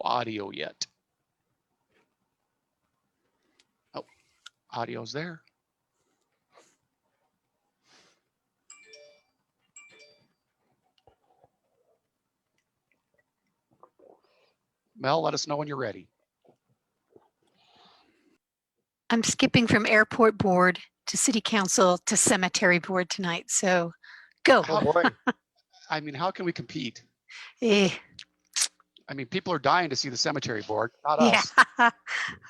audio yet. Oh, audio's there. Mel, let us know when you're ready. I'm skipping from airport board to city council to cemetery board tonight. So go. Oh boy. I mean, how can we compete? Eh, I mean, people are dying to see the cemetery board, not yeah.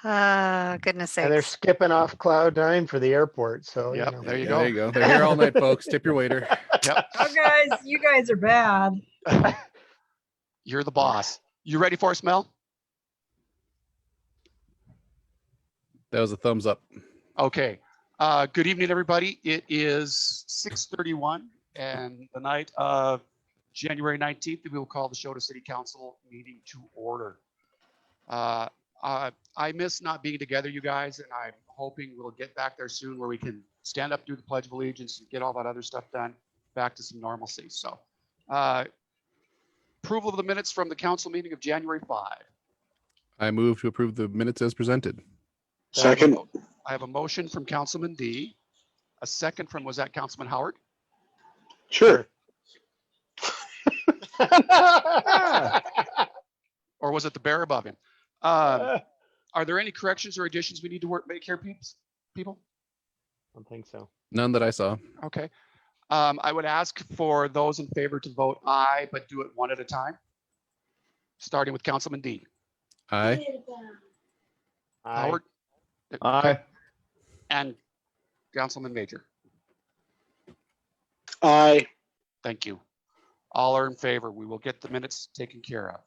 us. Goodness And they're sakes. skipping off cloud9 for the airport. So Yep, you know. there you Yeah, go. there you go. They're here all night, folks. Tip your waiter. Yep. Oh, guys, you guys are bad. You're the boss. You ready for us, Mel? That was a thumbs up. Okay. Good evening, everybody. It is 6:31 and the night of January 19th, we will call the Choteau City Council meeting to order. I miss not being together, you guys, and I'm hoping we'll get back there soon where we can stand up, do the Pledge of Allegiance, and get all that other stuff done, back to some normalcy. So, approval of the minutes from the council meeting of January 5. I move to approve the minutes as presented. Second. I have a motion from Councilman D. A second from, was that Councilman Howard? Sure. Or was it the bear above him? Are there any corrections or additions we need to make here, people? I don't think so. None that I saw. Okay. I would ask for those in favor to vote aye, but do it one at a time. Starting with Councilman D. Aye. Howard? Aye. And Councilman Major. Aye. Thank you. All are in favor. We will get the minutes taken care of.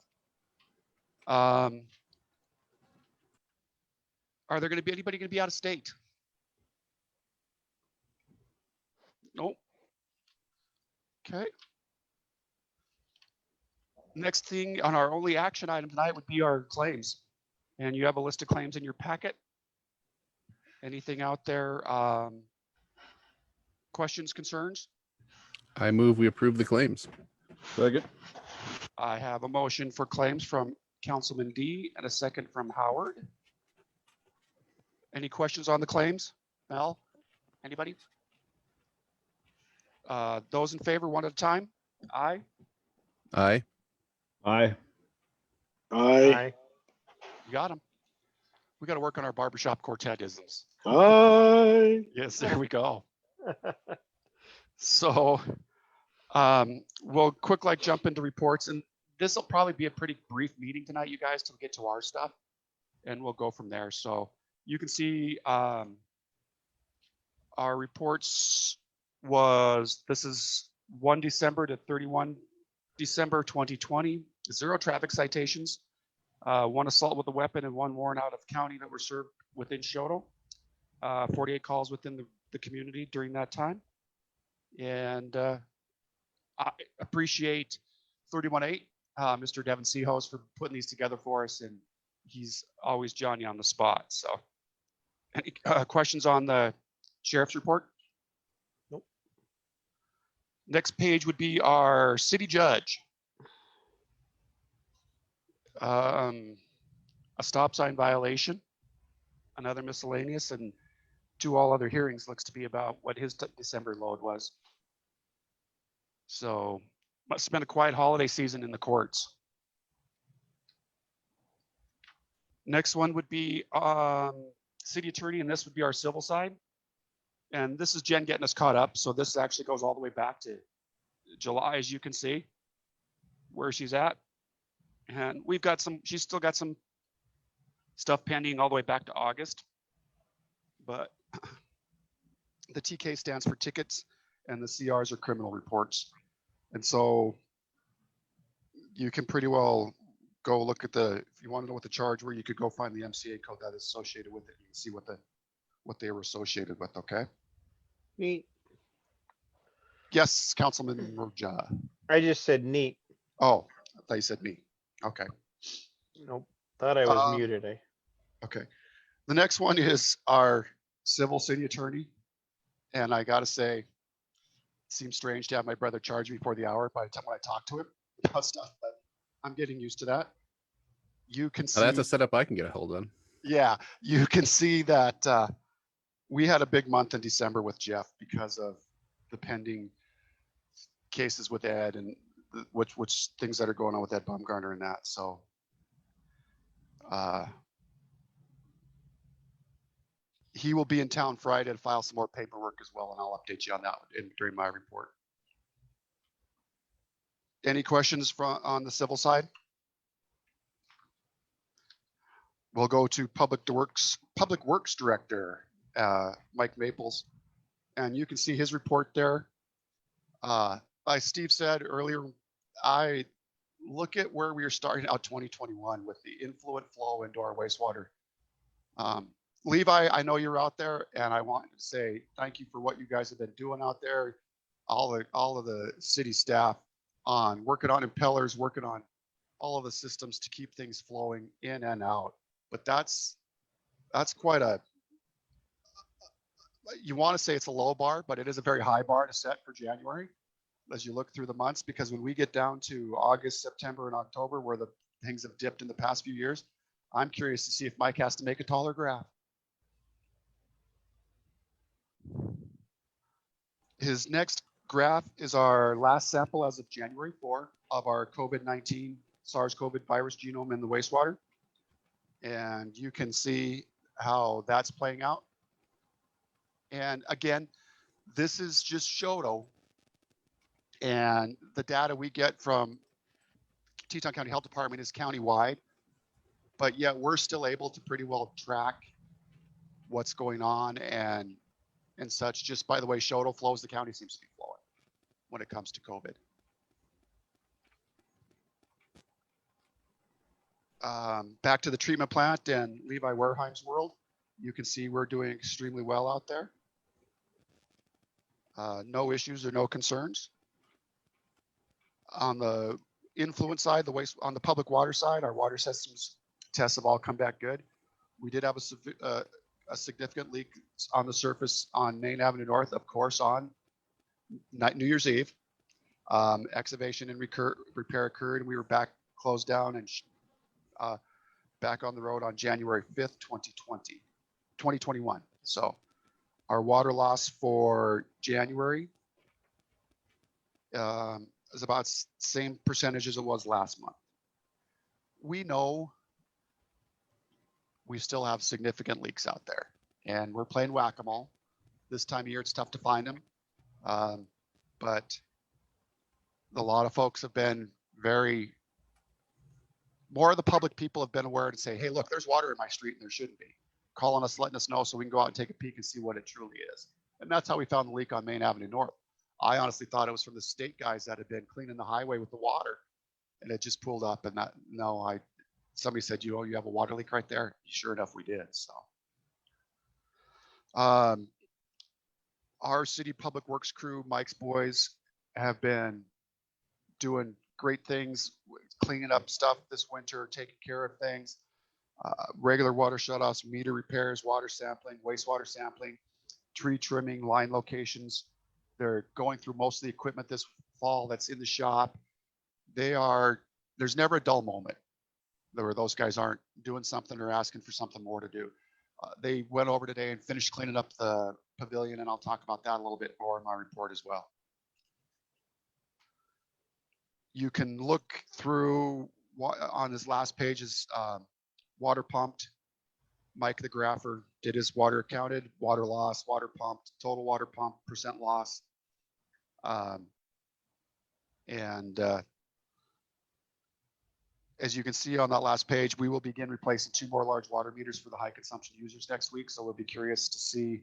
Are there going to be anybody going to be out of state? Nope. Okay. Next thing on our only action item tonight would be our claims. And you have a list of claims in your packet. Anything out there? Questions, concerns? I move we approve the claims. Second. I have a motion for claims from Councilman D and a second from Howard. Any questions on the claims? Mel? Anybody? Those in favor, one at a time? Aye. Aye. Aye. Aye. You got them. We got to work on our barbershop quartet-isms. Aye. Yes, there we go. So we'll jump into reports, and this will probably be a pretty brief meeting tonight, you guys, till we get to our stuff, and we'll go from there. So you can see our reports this is 1 December to 31 December 2020, 0 traffic citations, 1 assault with a weapon and 1 warrant out of county that were served within Choteau, 48 calls within the community during that time. And I appreciate 318, Mr. Devin Seahos, for putting these together for us, and he's always Johnny on the spot. So any questions on the sheriff's report? Nope. Next page would be our city judge. A stop sign violation, another miscellaneous, and 2 all other hearings looks to be about what his December load was. So must have been a quiet holiday season in the courts. Next one would be city attorney, and this would be our civil side. And this is Jen getting us caught up. So this actually goes all the way back to July, as you can see, where she's at. And she's still got some stuff pending all the way back to August. But the TK stands for tickets and the CRs are criminal reports. And so you can pretty well go look at if you want to know what the charge were, you could go find the MCA code that is associated with it. You can see what they were associated with, okay? Neat. Yes, Councilman Roja. I just said neat. Oh, I thought you said me. Okay. Nope. Thought I was muted. Okay. The next one is our civil city attorney. And I got to say, it seems strange to have my brother charge me for the hour by the time when I talk to him about stuff, but I'm getting used to that. you can Now, see, that's a setup I can get a hold on. yeah, you can see that we had a big month in December with Jeff because of the pending cases with Ed and which things that are going on with Ed Baumgartner and that. So he will be in town Friday to file some more paperwork as well, and I'll update you on that during my report. Any questions on the civil side? We'll go to Public Works Director, Mike Maples, and you can see his report there. Like Steve said earlier, I look at where we are starting out 2021 with the influent flow into our wastewater. Levi, I know you're out there, and I want to say thank you for what you guys have been doing out there. All of the city staff on working on impellers, working on all of the systems to keep things flowing in and out. But that's quite a, you want to say it's a low bar, but it is a very high bar to set for January as you look through the months, because when we get down to August, September, and October, where the things have dipped in the past few years, I'm curious to see if Mike has to make a taller graph. His next graph is our last sample as of January 4 of our COVID-19 SARS-CoV virus genome in the wastewater. And you can see how that's playing out. And again, this is just Choteau. And the data we get from Teton County Health Department is countywide, but yet we're still able to pretty well track what's going on and such. Just by the way Choteau flows, the county seems to be flowing when it comes to COVID. Back to the treatment plant and Levi Wareheim's world, you can see we're doing extremely well out there. No issues or no concerns. On the influent side, on the public water side, our water systems tests have all come back good. We did have a significant leak on the surface on Main Avenue North, of course, on New Year's Eve. Excavation and repair occurred, and we were back closed down and back on the road on January 5th, 2021. So our water loss for January is about same percentage as it was last month. We know we still have significant leaks out there, and we're playing whack-a-mole. This time of year, it's tough to find them. But a lot of folks have been more of the public people have been aware to say, hey, look, there's water in my street and there shouldn't be. Calling us, letting us know so we can go out and take a peek and see what it truly is. And that's how we found the leak on Main Avenue North. I honestly thought it was from the state guys that had been cleaning the highway with the water, and it just pulled up. And somebody said, you have a water leak right there. Sure enough, we did. So our city public works crew, Mike's boys, have been doing great things, cleaning up stuff this winter, taking care of things, regular water shutoffs, meter repairs, water sampling, wastewater sampling, tree trimming, line locations. They're going through most of the equipment this fall that's in the shop. There's never a dull moment where those guys aren't doing something or asking for something more to do. They went over today and finished cleaning up the pavilion, and I'll talk about that a little bit more in my report as well. You can look through on this last page is water pumped. Mike the grapher did his water counted, water loss, water pumped, total water pump, percent loss. As you can see on that last page, we will begin replacing 2 more large water meters for the high consumption users next week. So we'll be curious to see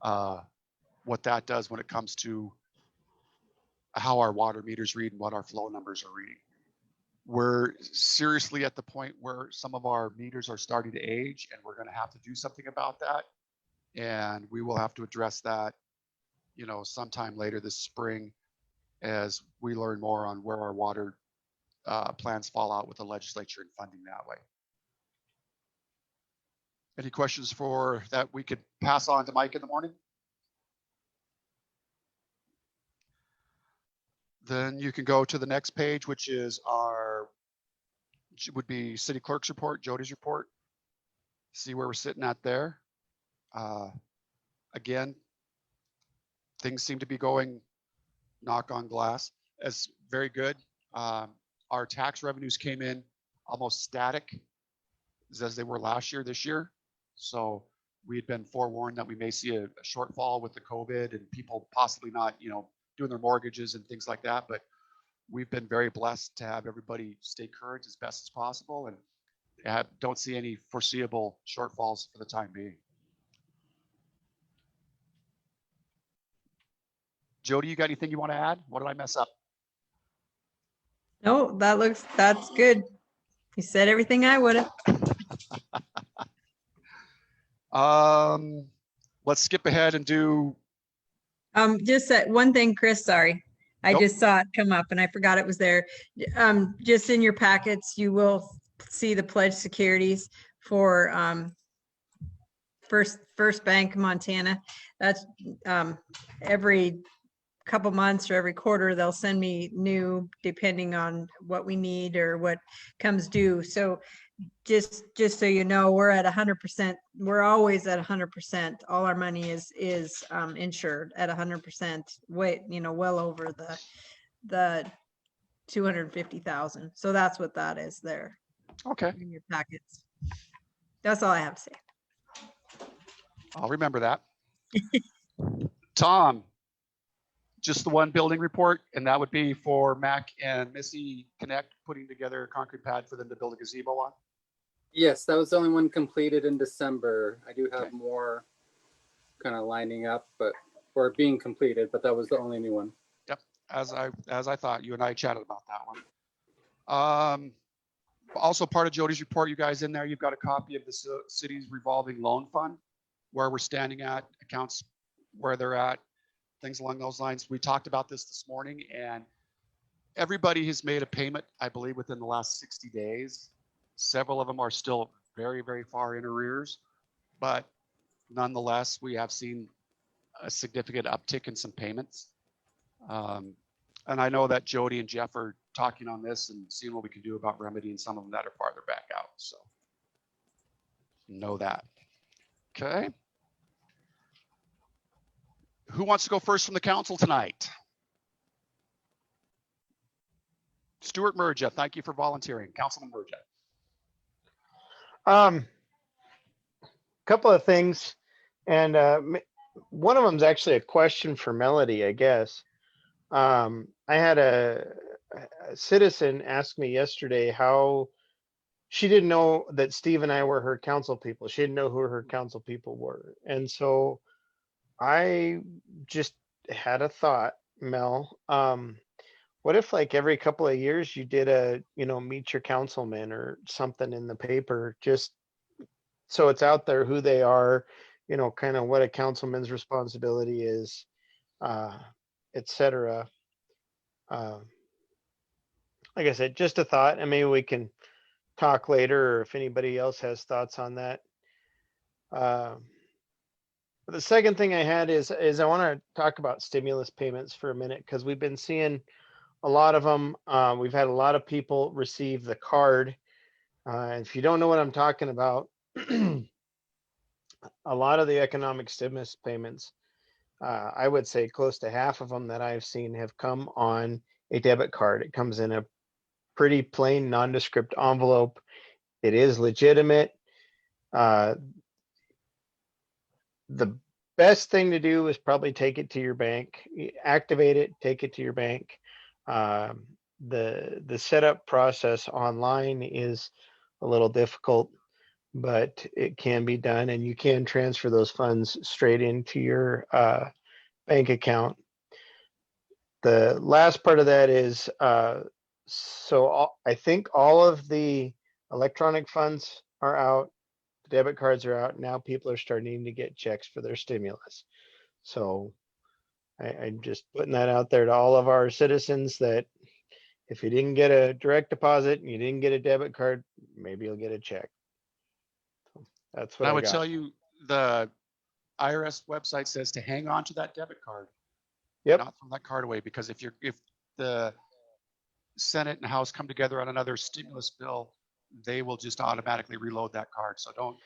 what that does when it comes to how our water meters read and what our flow numbers are reading. We're seriously at the point where some of our meters are starting to age, and we're going to have to do something about that. And we will have to address that, sometime later this spring as we learn more on where our water plans fall out with the legislature and funding that way. Any questions for that we could pass on to Mike in the morning? Then you can go to the next page, which is our would be city clerk's report, Jody's report. See where we're sitting at there. Again, things seem to be going, knock on glass, as very good. Our tax revenues came in almost static as they were last year, this year. So we had been forewarned that we may see a shortfall with the COVID and people possibly not, doing their mortgages and things like that. But we've been very blessed to have everybody stay current as best as possible, and don't see any foreseeable shortfalls for the time being. Jody, you got anything you want to add? What did I mess up? No, that's good. You said everything I would have. Let's skip ahead and do. Just that one thing, Chris, sorry. I Nope. just saw it come up and I forgot it was there. Just in your packets, you will see the pledge securities for First Bank Montana. That's every couple months or every quarter, they'll send me new depending on what we need or what comes due. So just so you know, we're at 100%. We're always at 100%. All our money is insured at 100%. Well over the 250,000. So that's what that is there Okay, in your packets. That's all I have to say. I'll remember that. Tom, just the one building report, and that would be for Mac and Missy Connect putting together a concrete pad for them to build a gazebo on. Yes, that was the only one completed in December. I do have Okay. more kind of lining up, or being completed, but that was the only new one. Yep, as I thought, you and I chatted about that one. Also part of Jody's report, you guys in there, you've got a copy of the city's revolving loan fund, where we're standing at, accounts where they're at, things along those lines. We talked about this morning, and everybody has made a payment, I believe, within the last 60 days. Several of them are still very, very far in arrears, but nonetheless, we have seen a significant uptick in some payments. And I know that Jody and Jeff are talking on this and seeing what we can do about remedying some of them that are farther back out. So know that. Okay. Who wants to go first from the council tonight? Stuart Murja, thank you for volunteering. Councilman Murja. Couple of things, and one of them is actually a question for Melody, I guess. I had a citizen ask me yesterday how she didn't know that Steve and I were her council people. She didn't know who her council people were. And so I just had a thought, Mel. What if like every couple of years you did a, meet your councilman or something in the paper, just so it's out there who they are, kind of what a councilman's responsibility is, et cetera. Like I said, just a thought, and maybe we can talk later, or if anybody else has thoughts on that. The second thing I had is I want to talk about stimulus payments for a minute, because we've been seeing a lot of them. We've had a lot of people receive the card. If you don't know what I'm talking about, a lot of the economic stimulus payments, I would say close to half of them that I've seen have come on a debit card. It comes in a pretty plain nondescript envelope. It is legitimate. The best thing to do is probably take it to your bank, activate it, take it to your bank. The setup process online is a little difficult, but it can be done, and you can transfer those funds straight into your bank account. The last part of that is, I think all of the electronic funds are out, debit cards are out. Now people are starting to get checks for their stimulus. So I'm just putting that out there to all of our citizens, that if you didn't get a direct deposit and you didn't get a debit card, maybe you'll get a check. So that's what I I would got. tell you, the IRS website says to hang on to that debit card. Yep. Not throw that card away, because if the Senate and House come together on another stimulus bill they will just automatically reload that card. So don't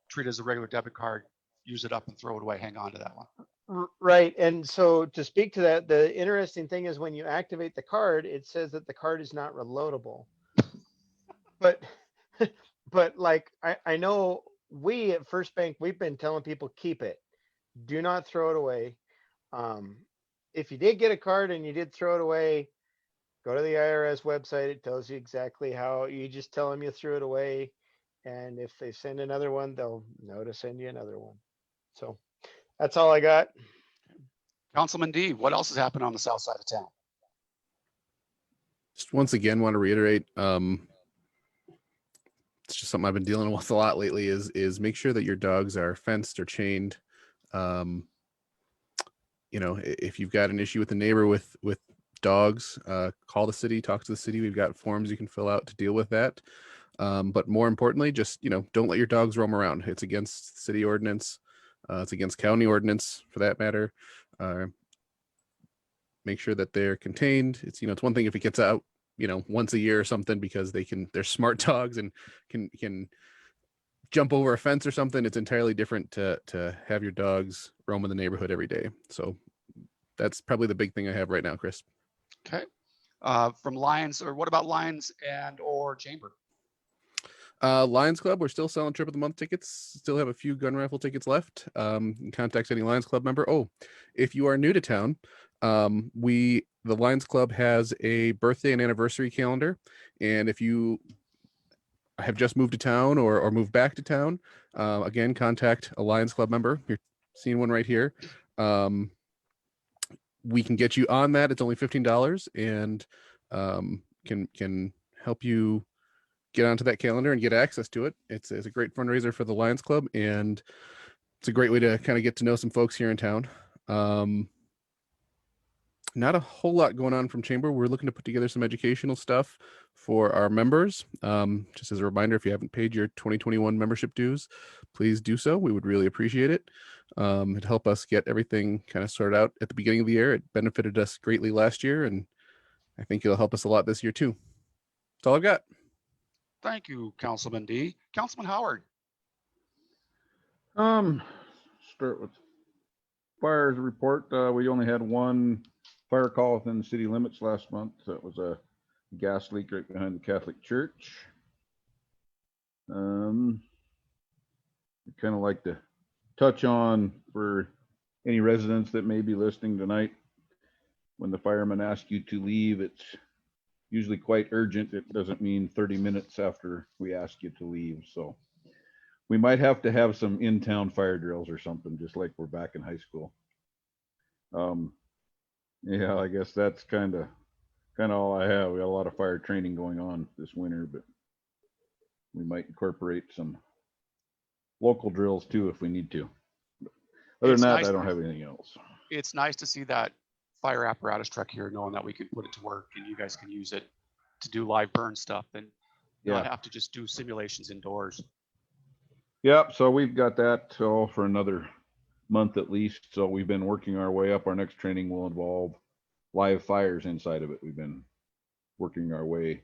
treat it as a regular debit card, use it up and throw it away. Hang on to that one. Right. And so to speak to that, the interesting thing is when you activate the card, it says that the card is not reloadable. But but like I know we at First Bank, we've been telling people keep it. Do not throw it away. If you did get a card and you did throw it away, go to the IRS website. It tells you exactly how. You just tell them you threw it away. And if they send another one, they'll know to send you another one. So that's all I got. Councilman D, what else has happened on the south side of town? Just once again, want to reiterate, it's just something I've been dealing with a lot lately is make sure that your dogs are fenced or chained. You know, if you've got an issue with the neighbor with dogs, call the city, talk to the city. We've got forms you can fill out to deal with that. But more importantly, just, you know, don't let your dogs roam around. It's against city ordinance. It's against county ordinance for that matter. Make sure that they're contained. It's, you know, it's one thing if it gets out, you know, once a year or something, because they're smart dogs and can jump over a fence or something. It's entirely different to have your dogs roam in the neighborhood every day. So that's probably the big thing I have right now, Chris. Okay. From Lions, or what about Lions and or Chamber? Lions Club, we're still selling trip of the month tickets. Still have a few gun rifle tickets left. Contact any Lions Club member. Oh, if you are new to town, the Lions Club has a birthday and anniversary calendar. And if you have just moved to town or moved back to town, again, contact a Lions Club member. You're seeing one right here. We can get you on that. It's only $15 and can help you get onto that calendar and get access to it. It's a great fundraiser for the Lions Club, and it's a great way to kind of get to know some folks here in town. Not a whole lot going on from Chamber. We're looking to put together some educational stuff for our members. Just as a reminder, if you haven't paid your 2021 membership dues, please do so. We would really appreciate it. It'd help us get everything kind of sorted out at the beginning of the year. It benefited us greatly last year, and I think it'll help us a lot this year too. That's all I've got. Thank you, Councilman D. Councilman Howard. Start with fires report. We only had one fire call within the city limits last month. That was a gas leak right behind the Catholic Church. I kind of like to touch on for any residents that may be listening tonight. When the firemen ask you to leave, it's usually quite urgent. It doesn't mean 30 minutes after we ask you to leave. So we might have to have some in-town fire drills or something, just like we're back in high school. Yeah, I guess that's kind of all I have. We got a lot of fire training going on this winter, but we might incorporate some local drills too if we need to. Other than that, I don't have anything else. It's nice to see that fire apparatus truck here, knowing that we can put it to work and you guys can use it to do live burn stuff and not have to just do simulations indoors. Yep. So we've got that for another month at least. So we've been working our way up. Our next training will involve live fires inside of it. We've been working our way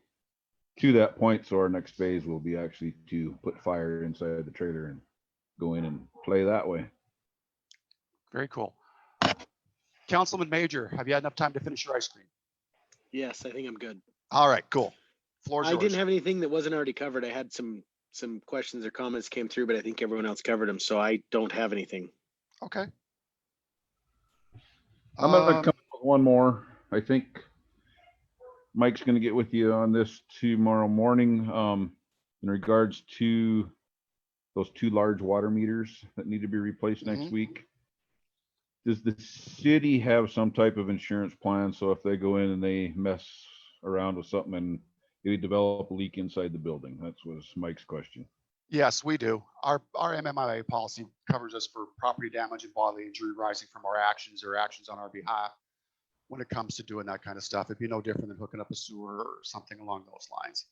to that point. So our next phase will be actually to put fire inside the trailer and go in and play that way. Very cool. Councilman Major, have you had enough time to finish your ice cream? Yes, I think I'm good. All right, cool. Floor's I yours. didn't have anything that wasn't already covered. I had some questions or comments came through, but I think everyone else covered them, so I don't have anything. Okay. I'm going to come up with one more. I think Mike's going to get with you on this tomorrow morning in regards to those 2 large water meters that need to be replaced next week. Does the city have some type of insurance plan? So if they go in and they mess around with something and they develop a leak inside the building? That was Mike's question. Yes, we do. Our MMIA policy covers us for property damage and bodily injury arising from our actions or actions on our behalf when it comes to doing that kind of stuff. It'd be no different than hooking up a sewer or something along those lines.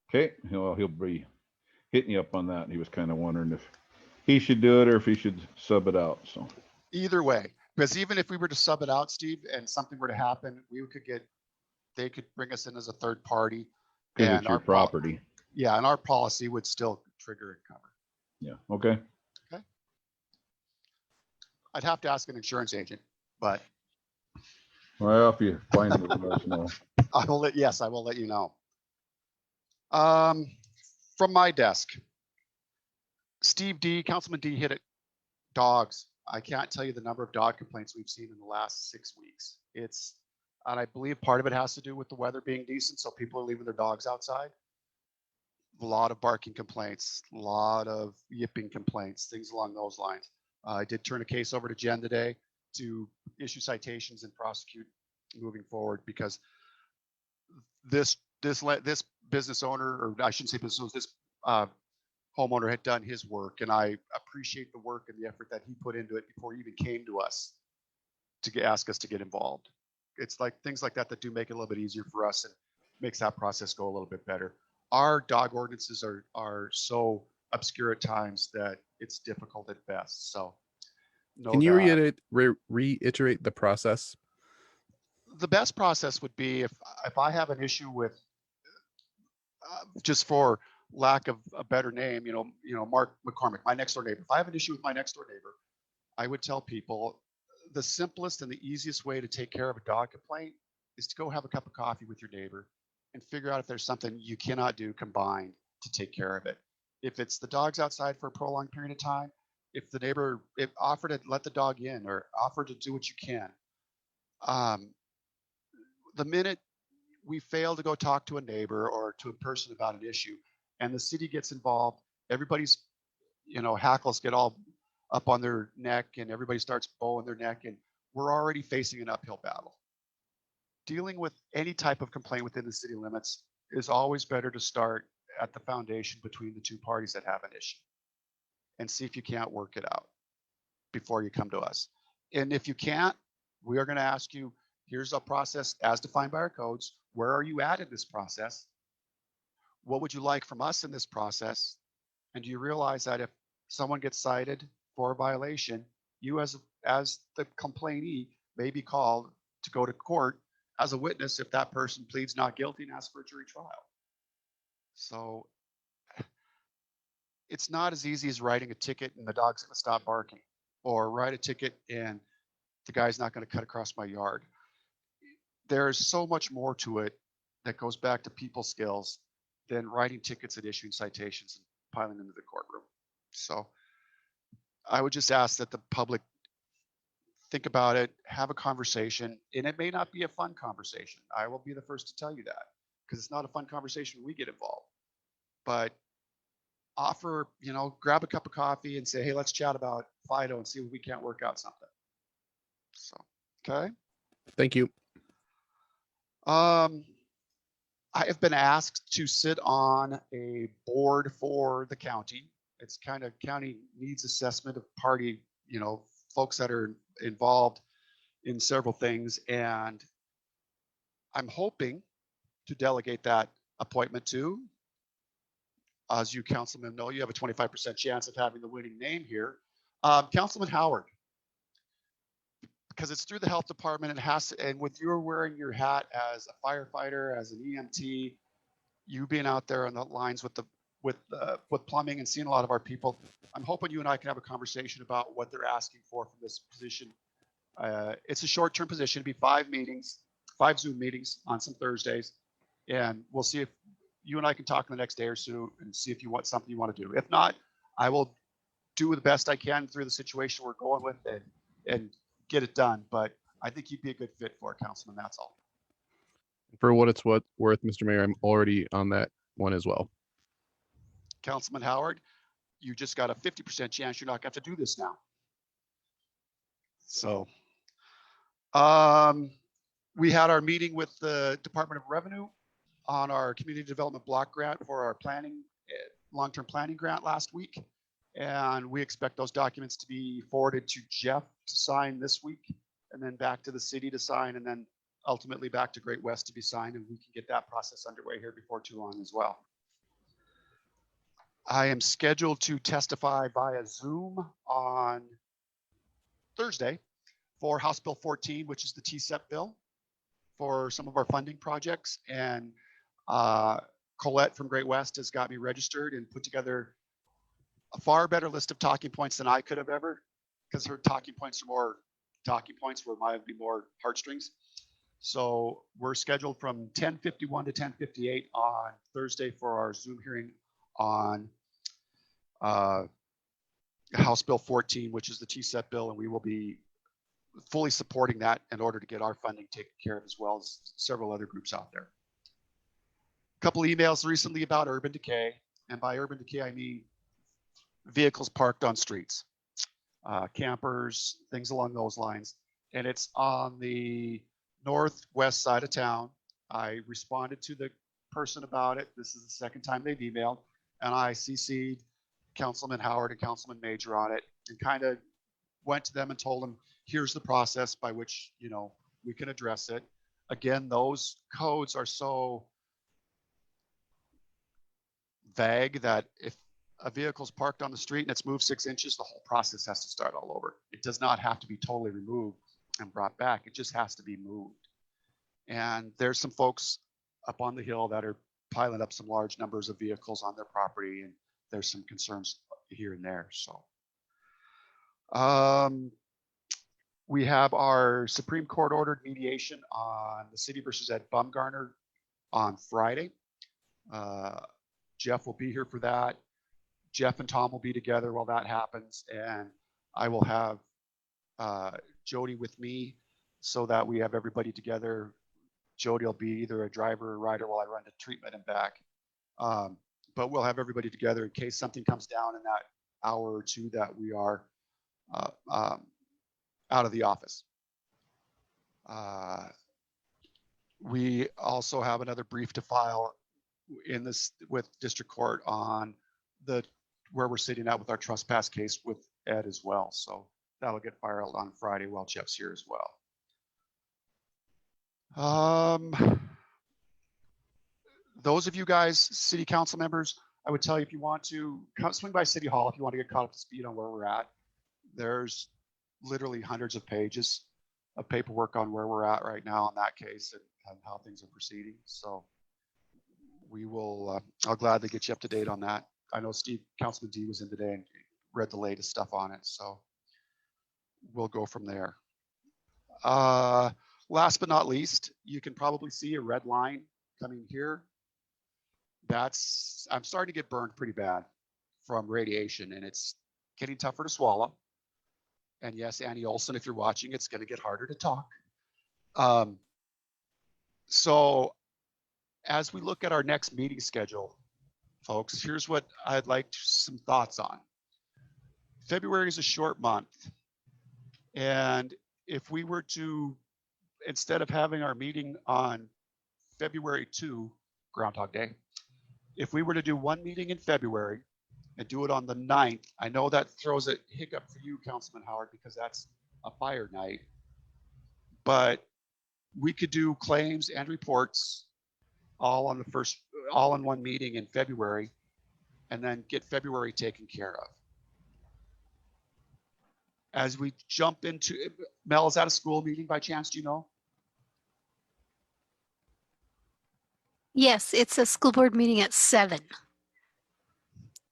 Okay, he'll be hitting you up on that. He was kind of wondering if he should do it or if he should sub it out. So either way, because even if we were to sub it out, Steve, and something were to happen, they could bring us in as a third party Cause And it's your our property. Yeah, and our policy would still trigger and cover. Yeah, okay. I'd have to ask an insurance agent, but Well, if you find it, let us know. I will let you know. From my desk, Councilman D hit it. Dogs. I can't tell you the number of dog complaints we've seen in the last 6 weeks. And I believe part of it has to do with the weather being decent, so people are leaving their dogs outside. A lot of barking complaints, a lot of yipping complaints, things along those lines. I did turn a case over to Jen today to issue citations and prosecute moving forward, because this business owner, or I shouldn't say business owner, this homeowner had done his work, and I appreciate the work and the effort that he put into it before he even came to us to ask us to get involved. It's like things like that that do make it a little bit easier for us and makes that process go a little bit better. Our dog ordinances are so obscure at times that it's difficult at best. So Can you reiterate the process? the best process would be if I have an issue with, just for lack of a better name, Mark McCormick, my next door neighbor. If I have an issue with my next door neighbor, I would tell people the simplest and the easiest way to take care of a dog complaint is to go have a cup of coffee with your neighbor and figure out if there's something you cannot do combined to take care of it. If it's the dog's outside for a prolonged period of time, if the neighbor offer to let the dog in or offer to do what you can, the minute we fail to go talk to a neighbor or to a person about an issue and the city gets involved, everybody's, hackles get all up on their neck and everybody starts bowing their neck, and we're already facing an uphill battle. Dealing with any type of complaint within the city limits is always better to start at the foundation between the two parties that have an issue and see if you can't work it out before you come to us. And if you can't, we are going to ask you, here's a process as defined by our codes. Where are you at in this process? What would you like from us in this process? And do you realize that if someone gets cited for a violation, you as the complainee may be called to go to court as a witness if that person pleads not guilty and asks for a jury trial. So it's not as easy as writing a ticket and the dog's going to stop barking, or write a ticket and the guy's not going to cut across my yard. There's so much more to it that goes back to people skills than writing tickets and issuing citations and piling them into the courtroom. So I would just ask that the public think about it, have a conversation, and it may not be a fun conversation. I will be the first to tell you that, because it's not a fun conversation when we get involved. But offer, grab a cup of coffee and say, hey, let's chat about Fido and see if we can't work out something. So, okay. Thank you. I have been asked to sit on a board for the county. It's kind of county needs assessment of party, folks that are involved in several things. And I'm hoping to delegate that appointment to, as you councilmen know, you have a 25% chance of having the winning name here, Councilman Howard. Because it's through the health department, and with you wearing your hat as a firefighter, as an EMT, you being out there on the lines with plumbing and seeing a lot of our people, I'm hoping you and I can have a conversation about what they're asking for from this position. It's a short-term position. It'd be 5 Zoom meetings on some Thursdays, and we'll see if you and I can talk in the next day or so and see if you want something you want to do. If not, I will do the best I can through the situation we're going with and get it done. But I think you'd be a good fit for it, Councilman. That's all. For what it's worth, Mr. Mayor, I'm already on that one as well. Councilman Howard, you just got a 50% chance you're not going to have to do this now. So we had our meeting with the Department of Revenue on our community development block grant for our planning, long-term planning grant last week. And we expect those documents to be forwarded to Jeff to sign this week, and then back to the city to sign, and then ultimately back to Great West to be signed, and we can get that process underway here before too long as well. I am scheduled to testify via Zoom on Thursday for House Bill 14, which is the TSEP bill for some of our funding projects. And Colette from Great West has got me registered and put together a far better list of talking points than I could have ever, because her talking points are more talking points where mine would be more heartstrings. So we're scheduled from 10:51 to 10:58 on Thursday for our Zoom hearing on House Bill 14, which is the TSEP bill, and we will be fully supporting that in order to get our funding taken care of, as well as several other groups out there. A couple emails recently about urban decay, and by urban decay I mean vehicles parked on streets, campers, things along those lines, and it's on the northwest side of town. I responded to the person about it. This is the second time they've emailed, and I CC'd Councilman Howard and Councilman Major on it, and kind of went to them and told them, here's the process by which, you know, we can address it. Again, those codes are so vague that if a vehicle's parked on the street and it's moved 6 inches, the whole process has to start all over. It does not have to be totally removed and brought back. It just has to be moved. And there's some folks up on the hill that are piling up some large numbers of vehicles on their property, and there's some concerns here and there. So we have our Supreme Court ordered mediation on the city versus Ed Bumgarner on Friday. Jeff will be here for that. Jeff and Tom will be together while that happens, and I will have Jody with me so that we have everybody together. Jody will be either a driver or rider while I run to treatment and back. But we'll have everybody together in case something comes down in that hour or two that we are out of the office. We also have another brief to file in this with district court on where we're sitting at with our trespass case with Ed as well. So that'll get filed on Friday while Jeff's here as well. Those of you guys, city council members, I would tell you, if you want to swing by City Hall, if you want to get caught up to speed on where we're at, there's literally hundreds of pages of paperwork on where we're at right now in that case and how things are proceeding. So we will, I'll gladly get you up to date on that. I know Councilman D was in today and read the latest stuff on it. So we'll go from there. Last but not least, you can probably see a red line coming here. I'm starting to get burned pretty bad from radiation, and it's getting tougher to swallow. And yes, Annie Olson, if you're watching, it's going to get harder to talk. So as we look at our next meeting schedule, folks, here's what I'd like some thoughts on. February is a short month. And if we were to, instead of having our meeting on February 2, Groundhog Day, if we were to do one meeting in February and do it on the 9th, I know that throws a hiccup for you, Councilman Howard, because that's a fire night. But we could do claims and reports all in one meeting in February, and then get February taken care of. As we jump into, Mel, is that a school meeting by chance, do you know? Yes, it's a school board meeting at 7.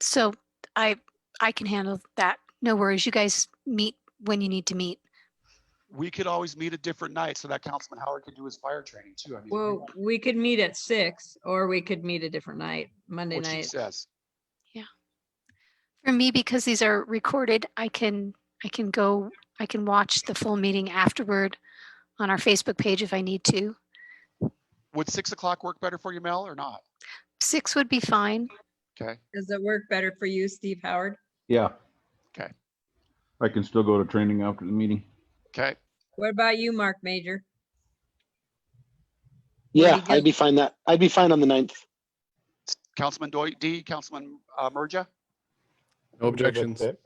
So I can handle that. No worries. You guys meet when you need to meet. We could always meet a different night so that Councilman Howard could do his fire training too. I mean, Well, we could meet at 6, or we could meet a different night, Monday what she night. says. Yeah. For me, because these are recorded, I can watch the full meeting afterward on our Facebook page if I need to. Would 6 o'clock work better for you, Mel, or not? 6 would be fine. Okay. Does it work better for you, Steve Howard? Yeah, Okay. I can still go to training after the meeting. Okay. What about you, Mark Major? Yeah, I'd be fine on the 9th. Councilman D, Councilman Merja. No objections. Okay.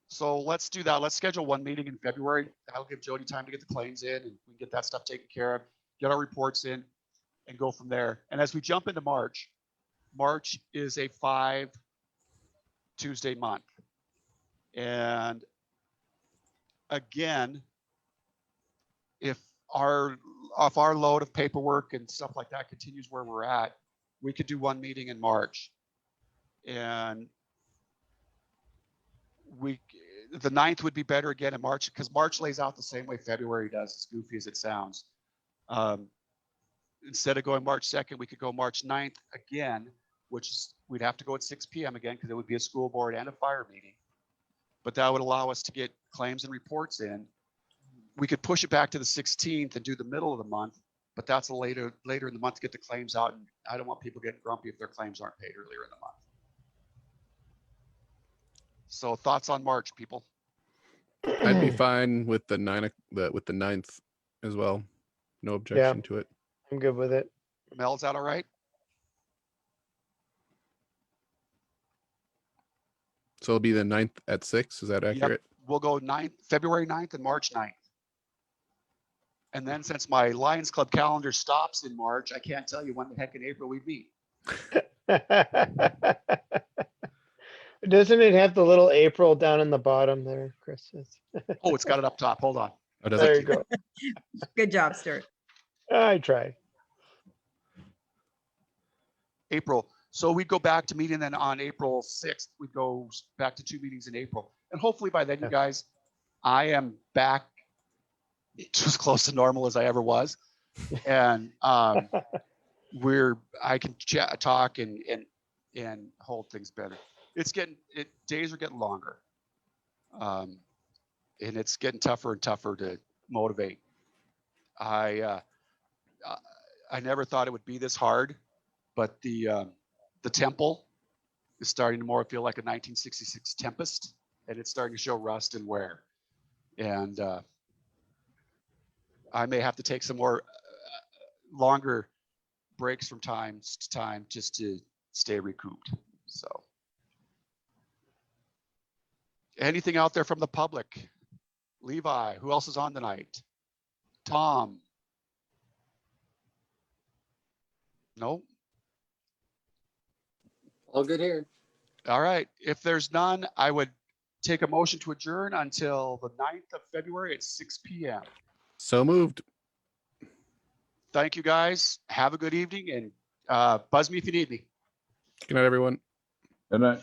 So let's do that. Let's schedule one meeting in February. That'll give Jody time to get the claims in, and we can get that stuff taken care of, get our reports in, and go from there. And as we jump into March, March is a 5 Tuesday month. And again, if our if our load of paperwork and stuff like that continues where we're at, we could do one meeting in March. And the 9th would be better again in March, because March lays out the same way February does, as goofy as it sounds. Instead of going March 2nd, we could go March 9th again, which is, we'd have to go at 6 p.m. again, because it would be a school board and a fire meeting. But that would allow us to get claims and reports in. We could push it back to the 16th and do the middle of the month, but that's a later in the month to get the claims out. And I don't want people getting grumpy if their claims aren't paid earlier in the month. So thoughts on March, people? I'd be fine with the 9th as well. No objection to it. I'm good with it. Mel, is that all right? So it'll be the 9th at 6. Is that accurate? Yep. We'll go February 9th and March 9th. And then since my Lions Club calendar stops in March, I can't tell you when the heck in April we meet. Doesn't it have the little April down in the bottom there, Chris? Oh, it's got it up top. Hold on. Oh, does There it? you go. Good job, Stuart. I tried. April. So we'd go back to meeting then on April 6th. We'd go back to 2 meetings in April. And hopefully by then, you guys, I am back to as close to normal as I ever was. And I can chat, talk and hold things better. Days are getting longer. And it's getting tougher and tougher to motivate. I never thought it would be this hard, but the temple is starting to more feel like a 1966 Tempest, and it's starting to show rust and wear. And I may have to take some more longer breaks from time to time just to stay recouped. So, anything out there from the public? Levi, who else is on tonight? Tom? No? All good here. All right. If there's none, I would take a motion to adjourn until the 9th of February at 6 p.m. So moved. Thank you, guys. Have a good evening, and buzz me if you need me. Good night, everyone. Good night.